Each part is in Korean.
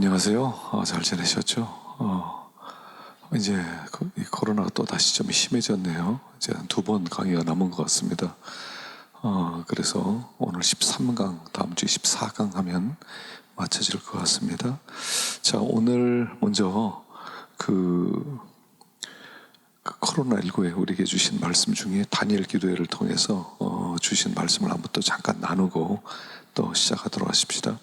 안녕하세요. 잘 지내셨죠? 이제 이 코로나가 또 다시 좀 심해졌네요. 이제 한 2번 강의가 남은 것 같습니다. 그래서 오늘 13강, 다음 주에 14강 하면 마쳐질 것 같습니다. 자, 오늘 먼저 코로나19에 우리에게 주신 말씀 중에 다니엘 기도회를 통해서 주신 말씀을 한번 또 잠깐 나누고 또 시작하도록 하십시다.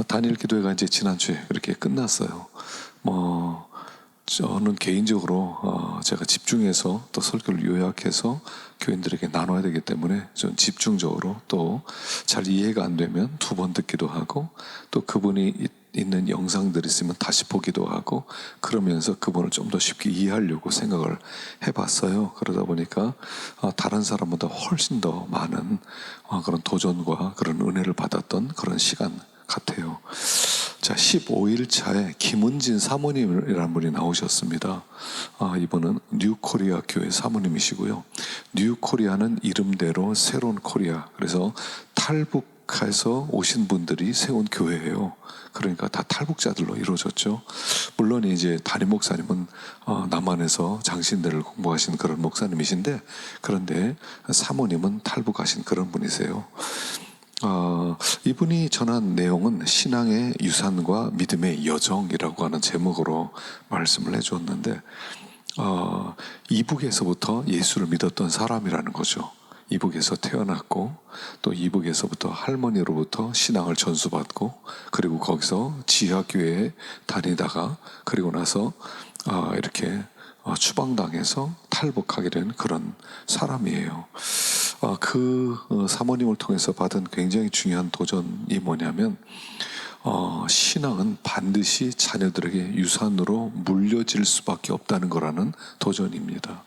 다니엘 기도회가 이제 지난주에 이렇게 끝났어요. 저는 개인적으로 제가 집중해서 또 설교를 요약해서 교인들에게 나눠야 되기 때문에 좀 집중적으로 또 잘 이해가 안 되면 2번 듣기도 하고 또 그분이 있는 영상들이 있으면 다시 보기도 하고 그러면서 그분을 좀 더 쉽게 이해하려고 생각을 해봤어요. 그러다 보니까 다른 사람보다 훨씬 더 많은 그런 도전과 그런 은혜를 받았던 그런 시간 같아요. 자, 15일 차에 김은진 사모님이라는 분이 나오셨습니다. 이분은 뉴코리아 교회 사모님이시고요. 뉴코리아는 이름대로 새로운 코리아, 그래서 탈북해서 오신 분들이 세운 교회예요. 그러니까 다 탈북자들로 이루어졌죠. 물론 이제 담임 목사님은 남한에서 장신대를 공부하신 그런 목사님이신데, 그런데 사모님은 탈북하신 그런 분이세요. 이분이 전한 내용은 신앙의 유산과 믿음의 여정이라고 하는 제목으로 말씀을 해주었는데, 이북에서부터 예수를 믿었던 사람이라는 거죠. 이북에서 태어났고 또 이북에서부터 할머니로부터 신앙을 전수받고 그리고 거기서 지하교회에 다니다가 그리고 나서 이렇게 추방당해서 탈북하게 된 그런 사람이에요. 사모님을 통해서 받은 굉장히 중요한 도전이 뭐냐면 신앙은 반드시 자녀들에게 유산으로 물려질 수밖에 없다는 거라는 도전입니다.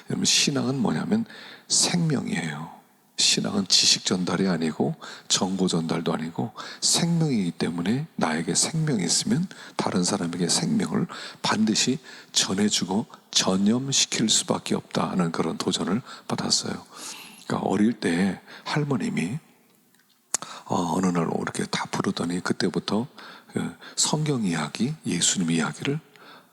여러분, 신앙은 뭐냐면 생명이에요. 신앙은 지식 전달이 아니고 정보 전달도 아니고 생명이기 때문에 나에게 생명이 있으면 다른 사람에게 생명을 반드시 전해주고 전염시킬 수밖에 없다는 그런 도전을 받았어요. 그러니까 어릴 때 할머님이 어느 날 이렇게 다 부르더니 그때부터 성경 이야기, 예수님 이야기를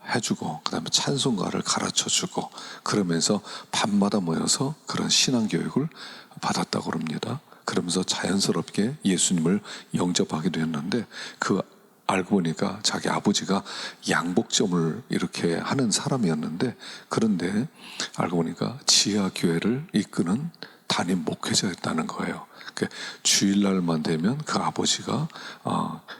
해주고 그 다음에 찬송가를 가르쳐주고 그러면서 밤마다 모여서 그런 신앙교육을 받았다고 합니다. 그러면서 자연스럽게 예수님을 영접하게 되었는데 알고 보니까 자기 아버지가 양복점을 이렇게 하는 사람이었는데 그런데 알고 보니까 지하교회를 이끄는 담임 목회자였다는 거예요. 주일날만 되면 그 아버지가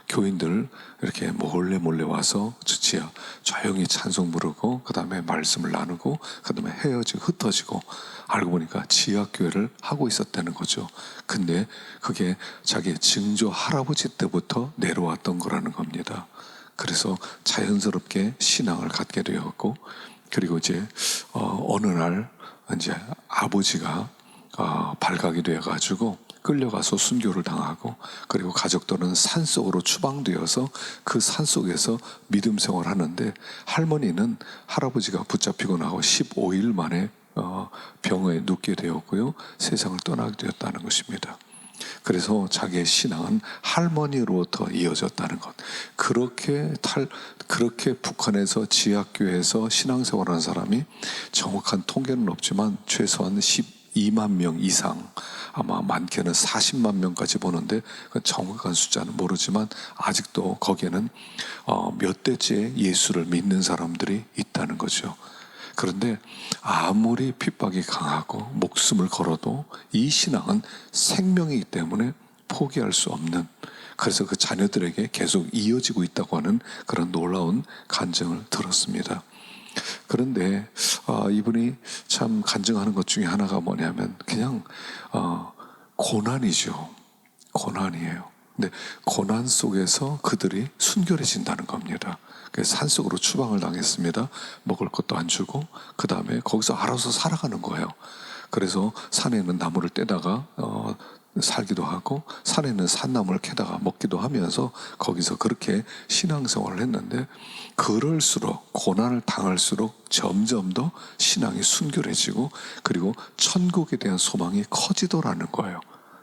교인들 이렇게 몰래 와서 지하 조용히 찬송 부르고 그 다음에 말씀을 나누고 그 다음에 헤어지고 흩어지고 알고 보니까 지하교회를 하고 있었다는 거죠. 근데 그게 자기 증조 할아버지 때부터 내려왔던 거라는 겁니다. 그래서 자연스럽게 신앙을 갖게 되었고 그리고 이제 어느 날 이제 아버지가 발각이 되어가지고 끌려가서 순교를 당하고 그리고 가족들은 산속으로 추방되어서 그 산속에서 믿음 생활을 하는데 할머니는 할아버지가 붙잡히고 나고 15일 만에 병에 눕게 되었고요. 세상을 떠나게 되었다는 것입니다. 그래서 자기의 신앙은 할머니로부터 이어졌다는 것. 그렇게 북한에서 지하교회에서 신앙생활하는 사람이 정확한 통계는 없지만 최소한 12만 명 이상, 아마 많게는 40만 명까지 보는데 정확한 숫자는 모르지만 아직도 거기에는 몇 대째 예수를 믿는 사람들이 있다는 거죠. 그런데 아무리 핍박이 강하고 목숨을 걸어도 이 신앙은 생명이기 때문에 포기할 수 없는, 그래서 그 자녀들에게 계속 이어지고 있다고 하는 그런 놀라운 간증을 들었습니다. 그런데 이분이 참 간증하는 것 중에 하나가 뭐냐면 그냥 고난이죠. 고난이에요. 근데 고난 속에서 그들이 순결해진다는 겁니다. 산속으로 추방을 당했습니다. 먹을 것도 안 주고 그 다음에 거기서 알아서 살아가는 거예요. 그래서 산에 있는 나무를 떼다가 살기도 하고 산에 있는 산나무를 캐다가 먹기도 하면서 거기서 그렇게 신앙생활을 했는데 그럴수록 고난을 당할수록 점점 더 신앙이 순결해지고 그리고 천국에 대한 소망이 커지더라는 거예요.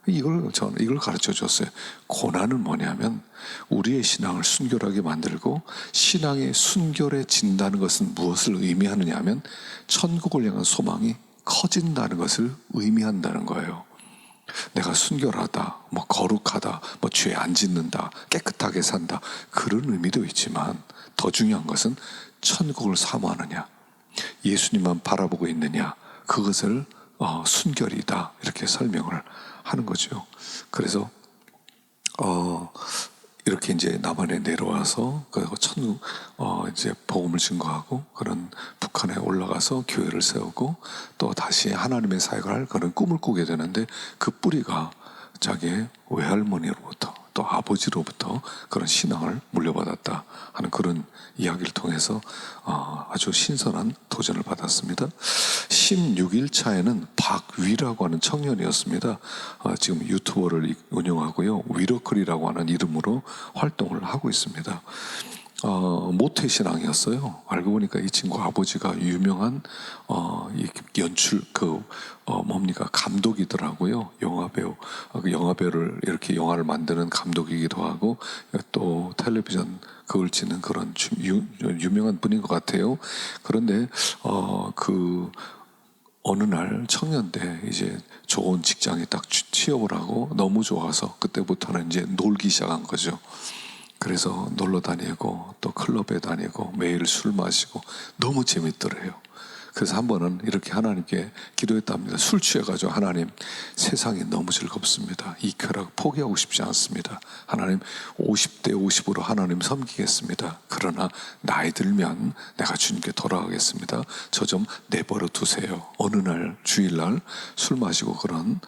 이걸 가르쳐 줬어요. 고난은 뭐냐면 우리의 신앙을 순결하게 만들고, 신앙이 순결해진다는 것은 무엇을 의미하느냐 하면 천국을 향한 소망이 커진다는 것을 의미한다는 거예요. 내가 순결하다, 뭐 거룩하다, 뭐 죄 안 짓는다, 깨끗하게 산다, 그런 의미도 있지만 더 중요한 것은 천국을 사모하느냐, 예수님만 바라보고 있느냐, 그것을 순결이다, 이렇게 설명을 하는 거죠. 그래서 이렇게 이제 남한에 내려와서 이제 복음을 증거하고 그런 북한에 올라가서 교회를 세우고 또 다시 하나님의 사역을 할 그런 꿈을 꾸게 되는데, 그 뿌리가 자기의 외할머니로부터 또 아버지로부터 그런 신앙을 물려받았다 하는 그런 이야기를 통해서 아주 신선한 도전을 받았습니다. 16일 차에는 박위라고 하는 청년이었습니다. 지금 유튜버를 운영하고요, 위로클이라고 하는 이름으로 활동을 하고 있습니다. 모태신앙이었어요. 알고 보니까 이 친구 아버지가 유명한 연출 감독이더라고요. 영화배우. 그 영화배우를 이렇게 영화를 만드는 감독이기도 하고 또 텔레비전 그걸 찍는 그런 유명한 분인 것 같아요. 그런데 어느 날 청년 때 이제 좋은 직장에 딱 취업을 하고 너무 좋아서 그때부터는 이제 놀기 시작한 거죠. 그래서 놀러 다니고 또 클럽에 다니고 매일 술 마시고 너무 재밌더래요. 그래서 한 번은 이렇게 하나님께 기도했답니다. 술 취해가지고, 하나님, 세상이 너무 즐겁습니다. 이 쾌락 포기하고 싶지 않습니다. 하나님, 50대 50으로 하나님 섬기겠습니다. 그러나 나이 들면 내가 주님께 돌아가겠습니다. 저 좀 내버려 두세요. 어느 날 주일날 술 마시고 그런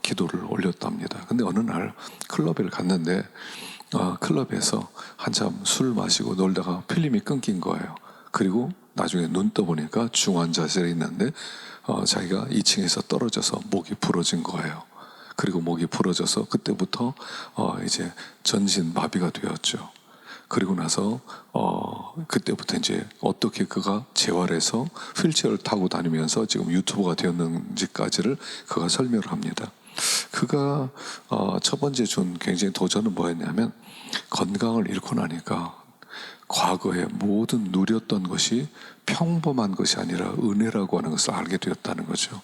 기도를 올렸답니다. 근데 어느 날 클럽에 갔는데 클럽에서 한참 술 마시고 놀다가 필름이 끊긴 거예요. 그리고 나중에 눈 떠보니까 중환자실에 있는데 자기가 2층에서 떨어져서 목이 부러진 거예요. 그리고 목이 부러져서 그때부터 이제 전신 마비가 되었죠. 그리고 나서 그때부터 이제 어떻게 그가 재활해서 휠체어를 타고 다니면서 지금 유튜버가 되었는지까지를 그가 설명을 합니다. 그가 첫 번째 준 굉장히 도전은 뭐였냐면, 건강을 잃고 나니까 과거에 모든 누렸던 것이 평범한 것이 아니라 은혜라고 하는 것을 알게 되었다는 거죠.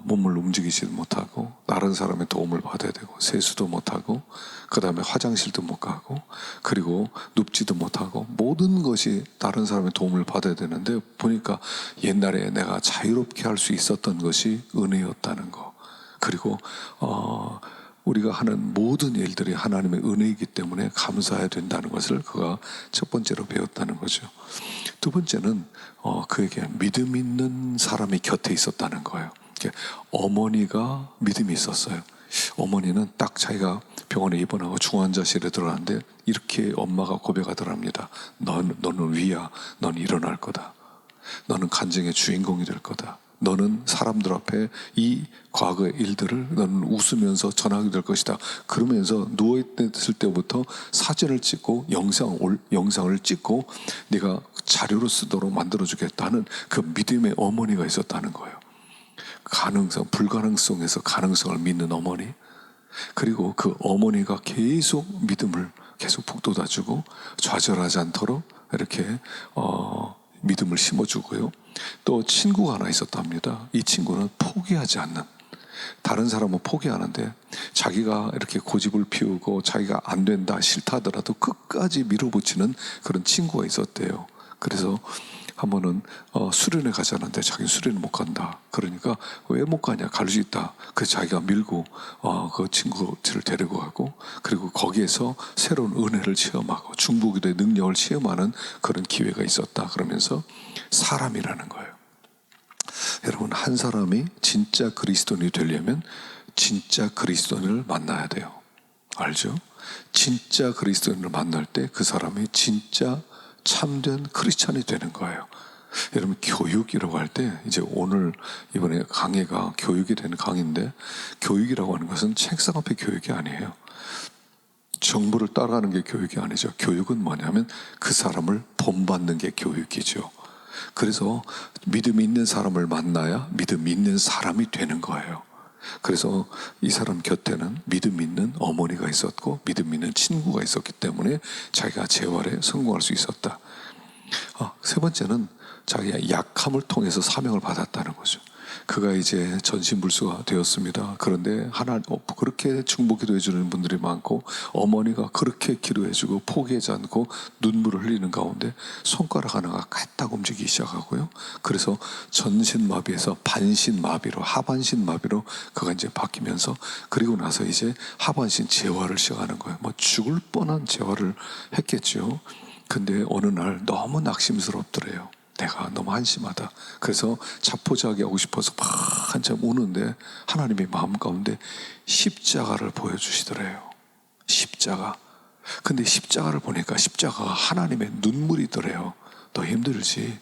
몸을 움직이지도 못하고 다른 사람의 도움을 받아야 되고 세수도 못하고 그 다음에 화장실도 못 가고 그리고 눕지도 못하고 모든 것이 다른 사람의 도움을 받아야 되는데, 보니까 옛날에 내가 자유롭게 할 수 있었던 것이 은혜였다는 거. 그리고 우리가 하는 모든 일들이 하나님의 은혜이기 때문에 감사해야 된다는 것을 그가 첫 번째로 배웠다는 거죠. 두 번째는 그에게 믿음 있는 사람이 곁에 있었다는 거예요. 어머니가 믿음이 있었어요. 어머니는 딱 자기가 병원에 입원하고 중환자실에 들어갔는데 이렇게 엄마가 고백하더랍니다. 너는 위야. 넌 일어날 거다. 너는 간증의 주인공이 될 거다. 너는 사람들 앞에 이 과거의 일들을 너는 웃으면서 전하게 될 것이다. 그러면서 누워있을 때부터 사진을 찍고 영상을 찍고 네가 자료로 쓰도록 만들어주겠다는 그 믿음의 어머니가 있었다는 거예요. 불가능성에서 가능성을 믿는 어머니. 그리고 그 어머니가 계속 믿음을 계속 북돋아주고 좌절하지 않도록 이렇게 믿음을 심어주고요. 또 친구가 하나 있었답니다. 이 친구는 포기하지 않는, 다른 사람은 포기하는데 자기가 이렇게 고집을 피우고 자기가 안 된다 싫다 하더라도 끝까지 밀어붙이는 그런 친구가 있었대요. 그래서 한 번은 수련회 가자는데 자기는 수련회 못 간다. 그러니까 왜 못 가냐, 갈 수 있다. 그래서 자기가 밀고 그 친구를 데리고 가고, 그리고 거기에서 새로운 은혜를 체험하고 중보기도의 능력을 체험하는 그런 기회가 있었다. 그러면서 사람이라는 거예요. 여러분, 한 사람이 진짜 그리스도인이 되려면 진짜 그리스도인을 만나야 돼요. 알죠? 진짜 그리스도인을 만날 때 그 사람이 진짜 참된 크리스찬이 되는 거예요. 여러분, 교육이라고 할 때 이제 오늘 이번에 강의가 교육이 되는 강의인데, 교육이라고 하는 것은 책상 앞의 교육이 아니에요. 정보를 따라가는 게 교육이 아니죠. 교육은 뭐냐면 그 사람을 본받는 게 교육이죠. 그래서 믿음 있는 사람을 만나야 믿음 있는 사람이 되는 거예요. 그래서 이 사람 곁에는 믿음 있는 어머니가 있었고 믿음 있는 친구가 있었기 때문에 자기가 재활에 성공할 수 있었다. 세 번째는 자기의 약함을 통해서 사명을 받았다는 거죠. 그가 이제 전신불수가 되었습니다. 그런데 그렇게 중보 기도해 주는 분들이 많고 어머니가 그렇게 기도해 주고 포기하지 않고 눈물을 흘리는 가운데 손가락 하나가 까딱 움직이기 시작하고요. 그래서 전신마비에서 반신마비로 하반신마비로 그가 이제 바뀌면서 그리고 나서 이제 하반신 재활을 시작하는 거예요. 뭐 죽을 뻔한 재활을 했겠죠. 근데 어느 날 너무 낙심스럽더래요. 내가 너무 한심하다. 그래서 자포자기 하고 싶어서 막 한참 우는데 하나님의 마음 가운데 십자가를 보여주시더래요. 십자가. 근데 십자가를 보니까 십자가가 하나님의 눈물이더래요. 너 힘들지?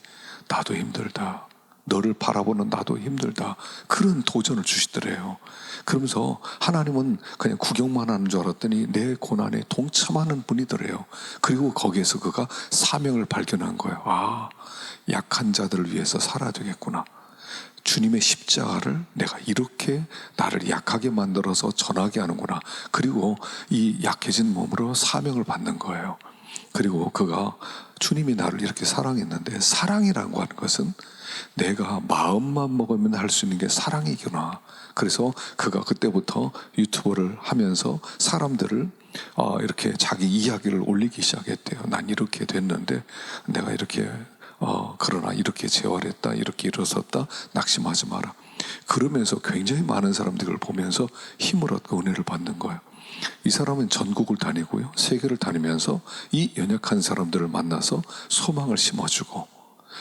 나도 힘들다. 너를 바라보는 나도 힘들다. 그런 도전을 주시더래요. 그러면서 하나님은 그냥 구경만 하는 줄 알았더니 내 고난에 동참하는 분이더래요. 그리고 거기에서 그가 사명을 발견한 거예요. 약한 자들을 위해서 살아야 되겠구나. 주님의 십자가를 내가 이렇게 나를 약하게 만들어서 전하게 하는구나. 그리고 이 약해진 몸으로 사명을 받는 거예요. 그리고 그가 주님이 나를 이렇게 사랑했는데, 사랑이라고 하는 것은 내가 마음만 먹으면 할 수 있는 게 사랑이구나. 그래서 그가 그때부터 유튜버를 하면서 사람들을 이렇게 자기 이야기를 올리기 시작했대요. 난 이렇게 됐는데 내가 이렇게 그러나 이렇게 재활했다, 이렇게 일어섰다, 낙심하지 마라. 그러면서 굉장히 많은 사람들을 보면서 힘을 얻고 은혜를 받는 거예요. 이 사람은 전국을 다니고요, 세계를 다니면서 이 연약한 사람들을 만나서 소망을 심어주고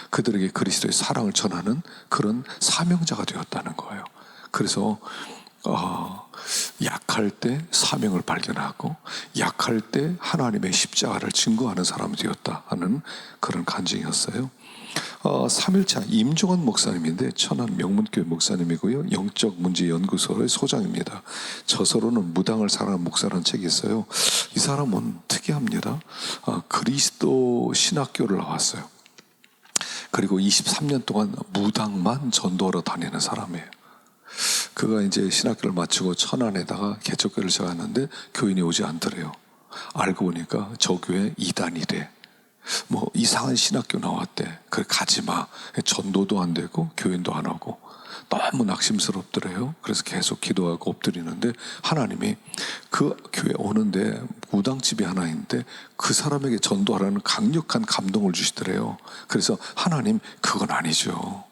그들에게 그리스도의 사랑을 전하는 그런 사명자가 되었다는 거예요. 그래서 약할 때 사명을 발견하고 약할 때 하나님의 십자가를 증거하는 사람이 되었다 하는 그런 간증이었어요. 3일차 임종원 목사님인데 천안 명문교회 목사님이고요, 영적 문제 연구소의 소장입니다. 저서로는 무당을 사랑하는 목사라는 책이 있어요. 이 사람은 특이합니다. 그리스도 신학교를 나왔어요. 그리고 23년 동안 무당만 전도하러 다니는 사람이에요. 그가 이제 신학교를 마치고 천안에다가 개척교회를 시작하는데 교인이 오지 않더래요. 알고 보니까 저 교회 이단이래. 뭐 이상한 신학교 나왔대. 그래 가지마. 전도도 안 되고 교인도 안 하고 너무 낙심스럽더래요. 그래서 계속 기도하고 엎드리는데 하나님이 그 교회 오는데 무당집이 하나 있는데 그 사람에게 전도하라는 강력한 감동을 주시더래요. 그래서 하나님, 그건 아니죠.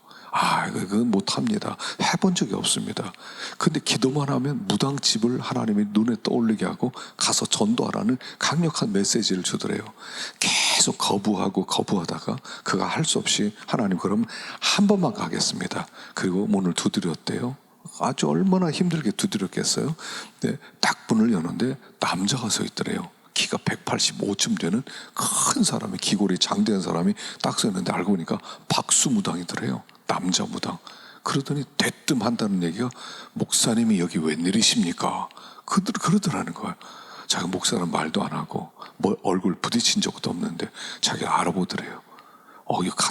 그건 못합니다. 해본 적이 없습니다. 근데 기도만 하면 무당집을 하나님이 눈에 떠올리게 하고 가서 전도하라는 강력한 메시지를 주더래요. 계속 거부하다가 그가 할 수 없이 하나님, 그럼 한 번만 가겠습니다. 그리고 문을 두드렸대요. 아주 얼마나 힘들게 두드렸겠어요. 네, 딱 문을 여는데 남자가 서 있더래요. 키가 185쯤 되는 큰 사람이, 기골이 장대한 사람이 딱 서 있는데 알고 보니까 박수무당이더래요. 남자 무당. 그러더니 대뜸 한다는 얘기가, 목사님이 여기 웬일이십니까? 그러더라는 거예요. 자기 목사는 말도 안 하고 뭐 얼굴 부딪힌 적도 없는데 자기가 알아보더래요.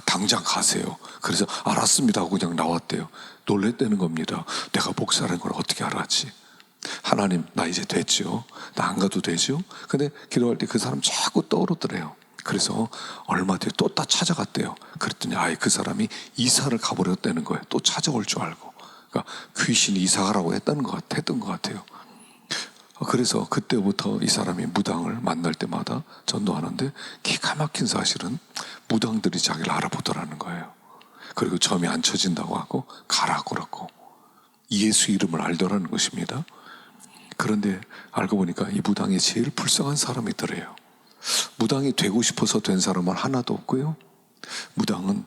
당장 가세요. 그래서 알았습니다 하고 그냥 나왔대요. 놀랬다는 겁니다. 내가 목사라는 걸 어떻게 알았지? 하나님, 나 이제 됐죠? 나 안 가도 되죠? 근데 기도할 때 그 사람 자꾸 떠오르더래요. 그래서 얼마 뒤에 또 찾아갔대요. 그랬더니 그 사람이 이사를 가버렸다는 거예요. 또 찾아올 줄 알고. 그러니까 귀신이 이사 가라고 했던 것 같아요. 그래서 그때부터 이 사람이 무당을 만날 때마다 전도하는데, 기가 막힌 사실은 무당들이 자기를 알아보더라는 거예요. 그리고 점이 안 쳐진다고 하고 가라고 그러고 예수 이름을 알더라는 것입니다. 그런데 알고 보니까 이 무당이 제일 불쌍한 사람이더래요. 무당이 되고 싶어서 된 사람은 하나도 없고요, 무당은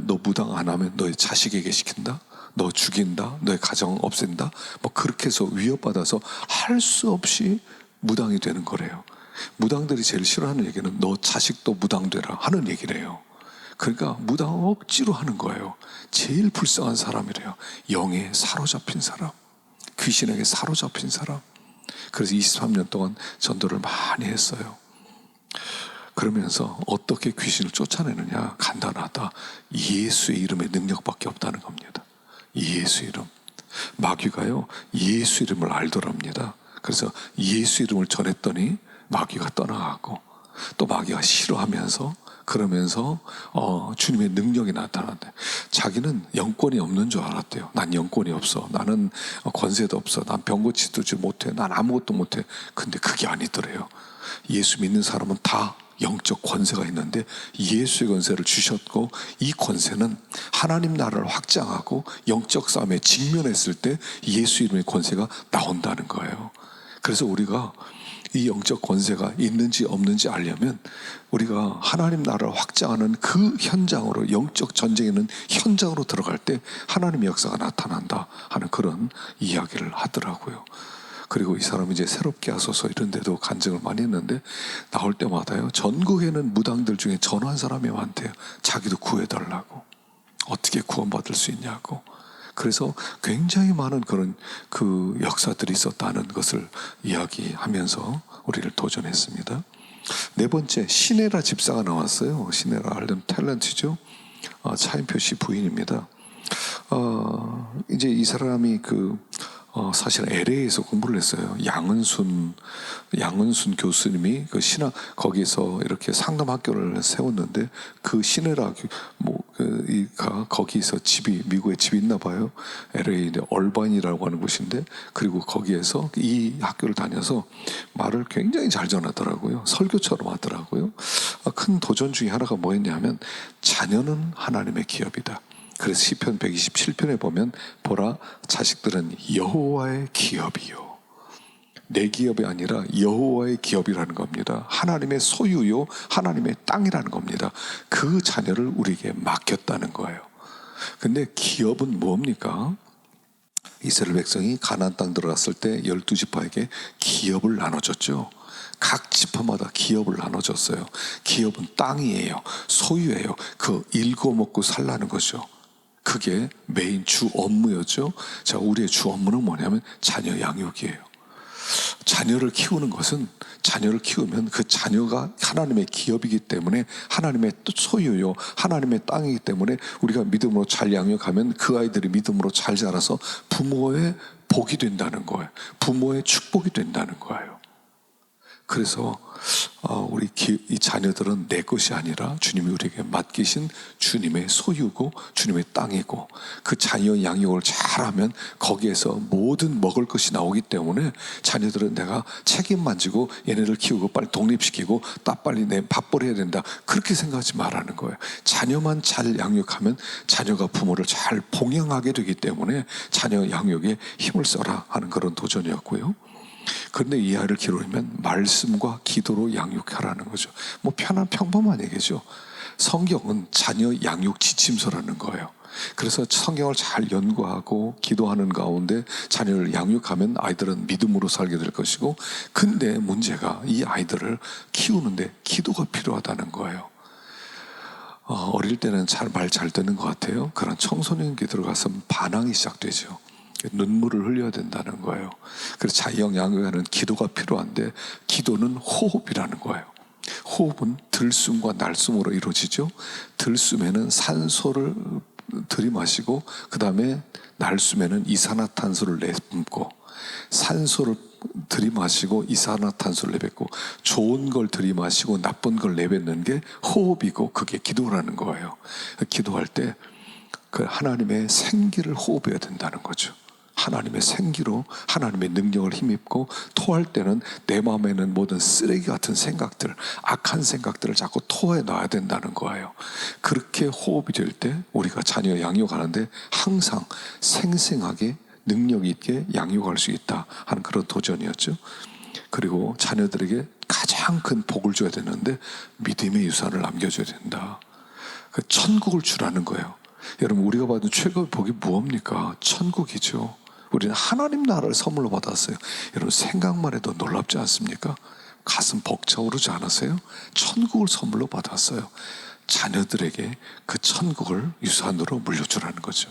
너 무당 안 하면 너의 자식에게 시킨다, 너 죽인다, 너의 가정 없앤다, 뭐 그렇게 해서 위협받아서 할 수 없이 무당이 되는 거래요. 무당들이 제일 싫어하는 얘기는 너 자식도 무당 되라 하는 얘기래요. 그러니까 무당을 억지로 하는 거예요. 제일 불쌍한 사람이래요. 영에 사로잡힌 사람, 귀신에게 사로잡힌 사람. 그래서 23년 동안 전도를 많이 했어요. 그러면서 어떻게 귀신을 쫓아내느냐? 간단하다. 예수의 이름의 능력밖에 없다는 겁니다. 예수 이름. 마귀가요, 예수 이름을 알더랍니다. 그래서 예수 이름을 전했더니 마귀가 떠나가고, 또 마귀가 싫어하면서 그러면서 주님의 능력이 나타났대. 자기는 영권이 없는 줄 알았대요. 난 영권이 없어. 나는 권세도 없어. 난 병 고치지 못해. 난 아무것도 못해. 근데 그게 아니더래요. 예수 믿는 사람은 다 영적 권세가 있는데 예수의 권세를 주셨고, 이 권세는 하나님 나라를 확장하고 영적 싸움에 직면했을 때 예수 이름의 권세가 나온다는 거예요. 그래서 우리가 이 영적 권세가 있는지 없는지 알려면 우리가 하나님 나라를 확장하는 그 현장으로, 영적 전쟁에 있는 현장으로 들어갈 때 하나님의 역사가 나타난다 하는 그런 이야기를 하더라고요. 그리고 이 사람이 이제 새롭게 하소서 이런 데도 간증을 많이 했는데, 나올 때마다요, 전국에는 무당들 중에 전화한 사람이 많대요. 자기도 구해달라고, 어떻게 구원받을 수 있냐고. 그래서 굉장히 많은 그런 그 역사들이 있었다는 것을 이야기하면서 우리를 도전했습니다. 네 번째, 시네라 집사가 나왔어요. 시네라 알름 탤런트죠. 차인표 씨 부인입니다. 이제 이 사람이 사실 LA에서 공부를 했어요. 양은순 교수님이 그 신학 거기서 이렇게 상담학교를 세웠는데, 그 시네라 거기서 미국에 집이 있나 봐요. LA 얼반이라고 하는 곳인데, 그리고 거기에서 이 학교를 다녀서 말을 굉장히 잘 전하더라고요. 설교처럼 하더라고요. 큰 도전 중에 하나가 뭐였냐면, 자녀는 하나님의 기업이다. 그래서 시편 127편에 보면, 보라, 자식들은 여호와의 기업이요. 내 기업이 아니라 여호와의 기업이라는 겁니다. 하나님의 소유요, 하나님의 땅이라는 겁니다. 그 자녀를 우리에게 맡겼다는 거예요. 근데 기업은 뭡니까? 이스라엘 백성이 가나안 땅 들어갔을 때 12지파에게 기업을 나눠줬죠. 각 지파마다 기업을 나눠줬어요. 기업은 땅이에요. 소유예요. 그 일궈 먹고 살라는 거죠. 그게 메인 주 업무였죠. 자, 우리의 주 업무는 뭐냐면 자녀 양육이에요. 자녀를 키우는 것은, 자녀를 키우면 그 자녀가 하나님의 기업이기 때문에, 하나님의 소유요, 하나님의 땅이기 때문에 우리가 믿음으로 잘 양육하면 그 아이들이 믿음으로 잘 자라서 부모의 복이 된다는 거예요. 부모의 축복이 된다는 거예요. 그래서 우리 이 자녀들은 내 것이 아니라 주님이 우리에게 맡기신 주님의 소유고 주님의 땅이고, 그 자녀 양육을 잘하면 거기에서 모든 먹을 것이 나오기 때문에 자녀들은 내가 책임만 지고 얘네를 키우고 빨리 독립시키고 딱 빨리 내 밥벌이 해야 된다, 그렇게 생각하지 말라는 거예요. 자녀만 잘 양육하면 자녀가 부모를 잘 봉양하게 되기 때문에 자녀 양육에 힘을 써라 하는 그런 도전이었고요. 그런데 이 아이를 기르려면 말씀과 기도로 양육하라는 거죠. 뭐 평범한 얘기죠. 성경은 자녀 양육 지침서라는 거예요. 그래서 성경을 잘 연구하고 기도하는 가운데 자녀를 양육하면 아이들은 믿음으로 살게 될 것이고, 근데 문제가 이 아이들을 키우는데 기도가 필요하다는 거예요. 어릴 때는 말 잘 듣는 것 같아요. 그런 청소년기 들어가서 반항이 시작되죠. 눈물을 흘려야 된다는 거예요. 그래서 자녀 양육에는 기도가 필요한데, 기도는 호흡이라는 거예요. 호흡은 들숨과 날숨으로 이루어지죠. 들숨에는 산소를 들이마시고, 그 다음에 날숨에는 이산화탄소를 내뿜고, 산소를 들이마시고 이산화탄소를 내뱉고, 좋은 걸 들이마시고 나쁜 걸 내뱉는 게 호흡이고, 그게 기도라는 거예요. 기도할 때 그 하나님의 생기를 호흡해야 된다는 거죠. 하나님의 생기로 하나님의 능력을 힘입고, 토할 때는 내 마음에는 모든 쓰레기 같은 생각들, 악한 생각들을 자꾸 토해 놔야 된다는 거예요. 그렇게 호흡이 될 때 우리가 자녀 양육하는데 항상 생생하게 능력 있게 양육할 수 있다 하는 그런 도전이었죠. 그리고 자녀들에게 가장 큰 복을 줘야 되는데 믿음의 유산을 남겨줘야 된다. 그 천국을 주라는 거예요. 여러분, 우리가 받은 최고의 복이 무엇입니까? 천국이죠. 우리는 하나님 나라를 선물로 받았어요. 여러분, 생각만 해도 놀랍지 않습니까? 가슴 벅차오르지 않으세요? 천국을 선물로 받았어요. 자녀들에게 그 천국을 유산으로 물려주라는 거죠.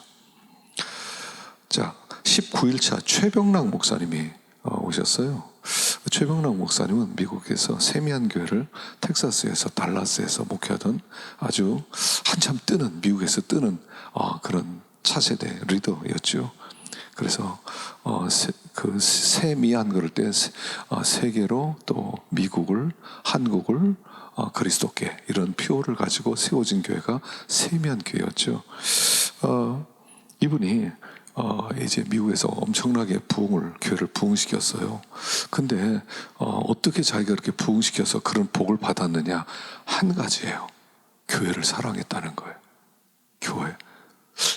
자, 19일차 최병락 목사님이 오셨어요. 최병락 목사님은 미국에서 세미안 교회를 텍사스에서 달라스에서 목회하던 아주 한참 뜨는, 미국에서 뜨는 그런 차세대 리더였죠. 그래서 그 세미한 그럴 때 세계로 또 미국을 한국을 그리스도께 이런 표어를 가지고 세워진 교회가 세미한 교회였죠. 이분이 이제 미국에서 엄청나게 교회를 부흥시켰어요. 근데 어떻게 자기가 그렇게 부흥시켜서 그런 복을 받았느냐? 한 가지예요. 교회를 사랑했다는 거예요. 교회.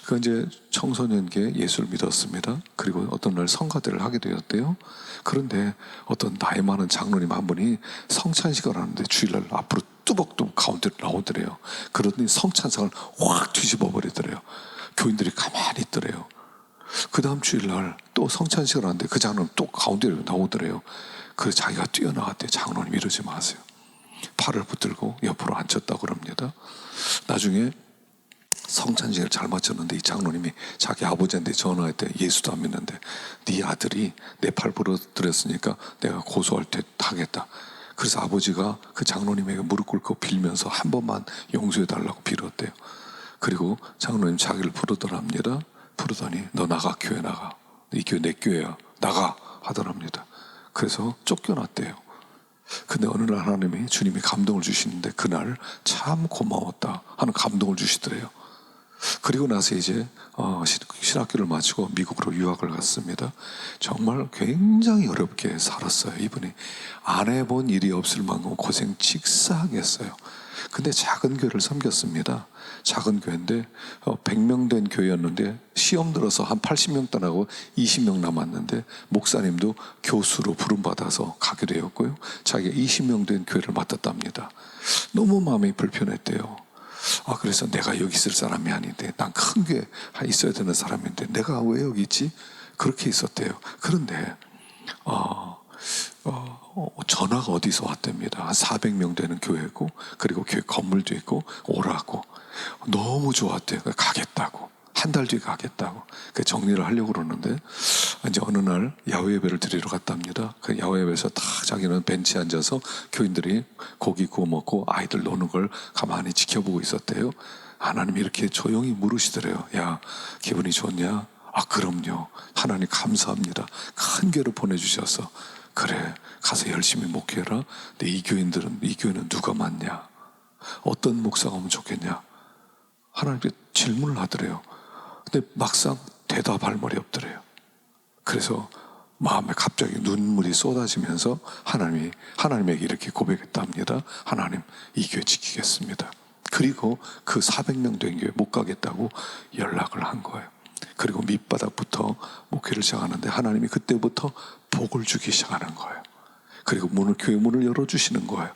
그 이제 청소년기에 예수를 믿었습니다. 그리고 어떤 날 성가대를 하게 되었대요. 그런데 어떤 나이 많은 장로님 한 분이 성찬식을 하는데 주일날 앞으로 뚜벅뚜벅 가운데로 나오더래요. 그러더니 성찬상을 확 뒤집어 버리더래요. 교인들이 가만히 있더래요. 그 다음 주일날 또 성찬식을 하는데 그 장로님 또 가운데로 나오더래요. 그래서 자기가 뛰어나갔대요. 장로님 이러지 마세요. 팔을 붙들고 옆으로 앉혔다고 그럽니다. 나중에 성찬식을 잘 마쳤는데 이 장로님이 자기 아버지한테 전화했대. 예수도 안 믿는데 네 아들이 내 팔 부러뜨렸으니까 내가 고소할 때 하겠다. 그래서 아버지가 그 장로님에게 무릎 꿇고 빌면서 한 번만 용서해달라고 빌었대요. 그리고 장로님 자기를 부르더랍니다. 부르더니 너 나가, 교회 나가. 이 교회 내 교회야. 나가 하더랍니다. 그래서 쫓겨났대요. 근데 어느 날 하나님이 주님이 감동을 주시는데 그날 참 고마웠다 하는 감동을 주시더래요. 그리고 나서 이제 신학교를 마치고 미국으로 유학을 갔습니다. 정말 굉장히 어렵게 살았어요. 이분이 안 해본 일이 없을 만큼 고생 직사하게 했어요. 근데 작은 교회를 섬겼습니다. 작은 교회인데 100명 된 교회였는데 시험 들어서 한 80명 떠나고 20명 남았는데 목사님도 교수로 부름받아서 가게 되었고요. 자기가 20명 된 교회를 맡았답니다. 너무 마음이 불편했대요. 그래서 내가 여기 있을 사람이 아닌데 난 큰 교회 있어야 되는 사람인데 내가 왜 여기 있지? 그렇게 있었대요. 그런데 전화가 어디서 왔답니다. 한 400명 되는 교회고 그리고 교회 건물도 있고 오라고 너무 좋았대요. 가겠다고. 한 달 뒤에 가겠다고. 그 정리를 하려고 그러는데 이제 어느 날 야외 예배를 드리러 갔답니다. 그 야외 예배에서 다 자기는 벤치에 앉아서 교인들이 고기 구워 먹고 아이들 노는 걸 가만히 지켜보고 있었대요. 하나님이 이렇게 조용히 물으시더래요. 야, 기분이 좋냐? 그럼요. 하나님 감사합니다. 큰 교회를 보내주셔서. 그래, 가서 열심히 목회해라. 근데 이 교회는 누가 맞냐? 어떤 목사가 오면 좋겠냐? 하나님께 질문을 하더래요. 근데 막상 대답할 말이 없더래요. 그래서 마음에 갑자기 눈물이 쏟아지면서 하나님에게 이렇게 고백했답니다. 하나님, 이 교회 지키겠습니다. 그리고 그 400명 된 교회 못 가겠다고 연락을 한 거예요. 그리고 밑바닥부터 목회를 시작하는데 하나님이 그때부터 복을 주기 시작하는 거예요. 그리고 교회 문을 열어주시는 거예요.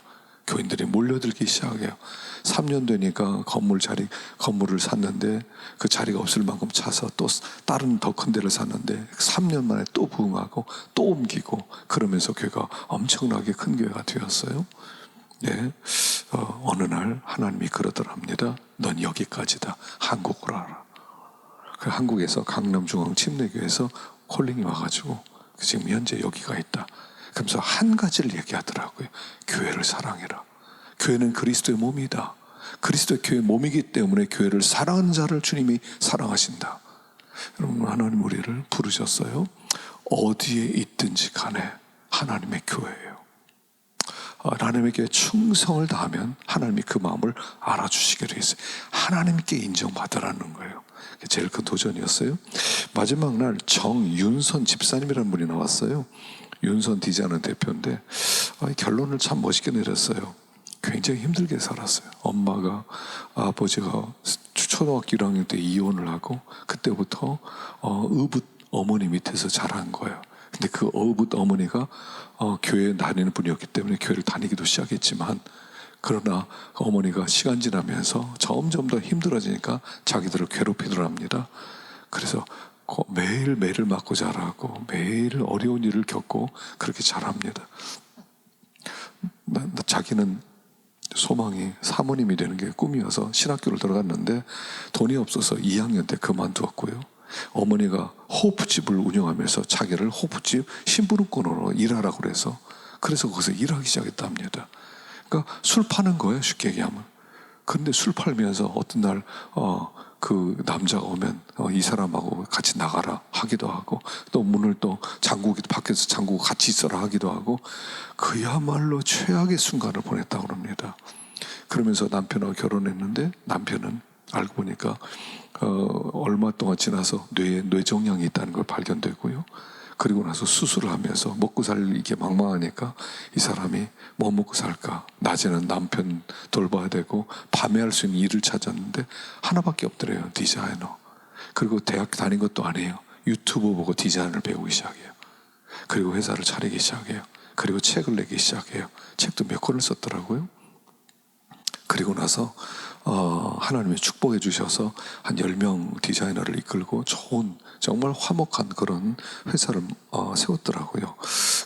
교인들이 몰려들기 시작해요. 3년 되니까 건물을 샀는데 그 자리가 없을 만큼 차서 또 다른 더 큰 데를 샀는데 3년 만에 또 부흥하고 또 옮기고 그러면서 교회가 엄청나게 큰 교회가 되었어요. 네. 어느 날 하나님이 그러더랍니다. 넌 여기까지다. 한국으로 와라. 그 한국에서 강남중앙침례교회에서 콜링이 와가지고 지금 현재 여기가 있다. 그러면서 한 가지를 얘기하더라고요. 교회를 사랑해라. 교회는 그리스도의 몸이다. 그리스도의 교회 몸이기 때문에 교회를 사랑하는 자를 주님이 사랑하신다. 여러분, 하나님 우리를 부르셨어요. 어디에 있든지 간에 하나님의 교회예요. 하나님에게 충성을 다하면 하나님이 그 마음을 알아주시게 돼 있어요. 하나님께 인정받으라는 거예요. 그게 제일 큰 도전이었어요. 마지막 날 정윤선 집사님이라는 분이 나왔어요. 윤선 디자이너 대표인데 결론을 참 멋있게 내렸어요. 굉장히 힘들게 살았어요. 아버지가 초등학교 1학년 때 이혼을 하고 그때부터 의붓 어머니 밑에서 자란 거예요. 근데 그 의붓 어머니가 교회에 다니는 분이었기 때문에 교회를 다니기도 시작했지만 그러나 어머니가 시간 지나면서 점점 더 힘들어지니까 자기들을 괴롭히더랍니다. 그래서 매일 매를 맞고 자라고 매일 어려운 일을 겪고 그렇게 자랍니다. 자기는 소망이 사모님이 되는 게 꿈이어서 신학교를 들어갔는데 돈이 없어서 2학년 때 그만두었고요. 어머니가 호프집을 운영하면서 자기를 호프집 심부름꾼으로 일하라고 그래서 거기서 일하기 시작했답니다. 그러니까 술 파는 거예요. 쉽게 얘기하면. 그런데 술 팔면서 어떤 날 그 남자가 오면 이 사람하고 같이 나가라 하기도 하고, 또 문을 또 잠그고 밖에서 잠그고 같이 있어라 하기도 하고, 그야말로 최악의 순간을 보냈다고 합니다. 그러면서 남편하고 결혼했는데 남편은 알고 보니까 얼마 동안 지나서 뇌에 뇌종양이 있다는 걸 발견되고요. 그리고 나서 수술을 하면서 먹고 살기 망망하니까 이 사람이 뭐 먹고 살까? 낮에는 남편 돌봐야 되고 밤에 할 수 있는 일을 찾았는데 하나밖에 없더래요. 디자이너. 그리고 대학 다닌 것도 아니에요. 유튜브 보고 디자인을 배우기 시작해요. 그리고 회사를 차리기 시작해요. 그리고 책을 내기 시작해요. 책도 몇 권을 썼더라고요. 그리고 나서 하나님이 축복해 주셔서 한 10명 디자이너를 이끌고 좋은 정말 화목한 그런 회사를 세웠더라고요.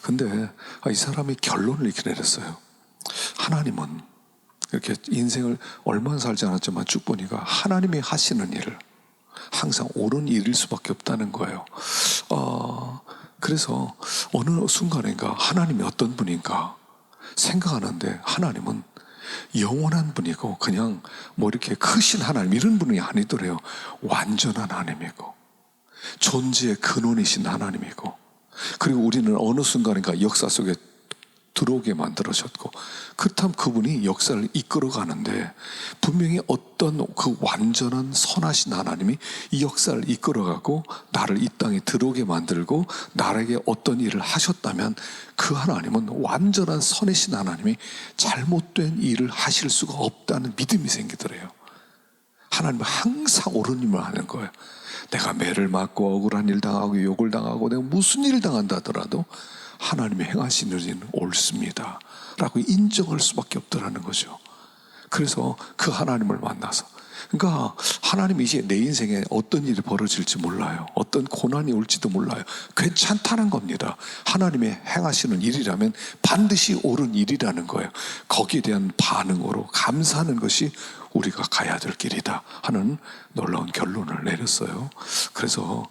근데 이 사람이 결론을 이렇게 내렸어요. 하나님은 이렇게 인생을 얼마 살지 않았지만 쭉 보니까 하나님이 하시는 일을 항상 옳은 일일 수밖에 없다는 거예요. 그래서 어느 순간인가 하나님이 어떤 분인가 생각하는데, 하나님은 영원한 분이고 그냥 뭐 이렇게 크신 하나님 이런 분이 아니더래요. 완전한 하나님이고 존재의 근원이신 하나님이고, 그리고 우리는 어느 순간인가 역사 속에 들어오게 만들어졌고, 그렇다면 그분이 역사를 이끌어가는데 분명히 어떤 그 완전한 선하신 하나님이 이 역사를 이끌어가고 나를 이 땅에 들어오게 만들고 나에게 어떤 일을 하셨다면, 그 하나님은 완전한 선이신 하나님이 잘못된 일을 하실 수가 없다는 믿음이 생기더래요. 하나님은 항상 옳은 일을 하는 거예요. 내가 매를 맞고 억울한 일 당하고 욕을 당하고 내가 무슨 일을 당한다 하더라도 하나님이 행하시는 일은 옳습니다 라고 인정할 수밖에 없더라는 거죠. 그래서 그 하나님을 만나서, 그러니까 하나님이 이제 내 인생에 어떤 일이 벌어질지 몰라요. 어떤 고난이 올지도 몰라요. 괜찮다는 겁니다. 하나님이 행하시는 일이라면 반드시 옳은 일이라는 거예요. 거기에 대한 반응으로 감사하는 것이 우리가 가야 될 길이다 하는 놀라운 결론을 내렸어요. 그래서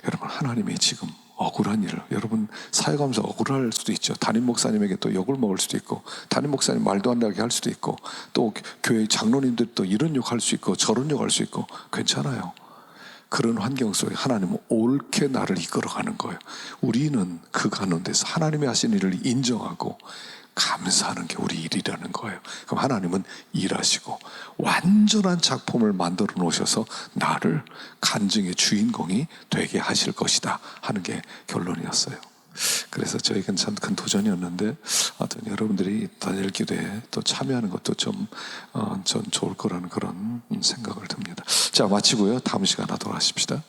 여러분, 하나님이 지금 억울한 일을, 여러분 사역하면서 억울할 수도 있죠. 담임 목사님에게 또 욕을 먹을 수도 있고, 담임 목사님 말도 안 나게 할 수도 있고, 또 교회 장로님들 또 이런 욕 할 수 있고 저런 욕 할 수 있고, 괜찮아요. 그런 환경 속에 하나님은 옳게 나를 이끌어가는 거예요. 우리는 그 가운데서 하나님이 하신 일을 인정하고 감사하는 게 우리 일이라는 거예요. 그럼 하나님은 일하시고 완전한 작품을 만들어 놓으셔서 나를 간증의 주인공이 되게 하실 것이다 하는 게 결론이었어요. 그래서 저에겐 참 큰 도전이었는데, 하여튼 여러분들이 다니엘 기도에 또 참여하는 것도 좀 전 좋을 거라는 그런 생각을 듭니다. 자, 마치고요, 다음 시간 하도록 하십시다.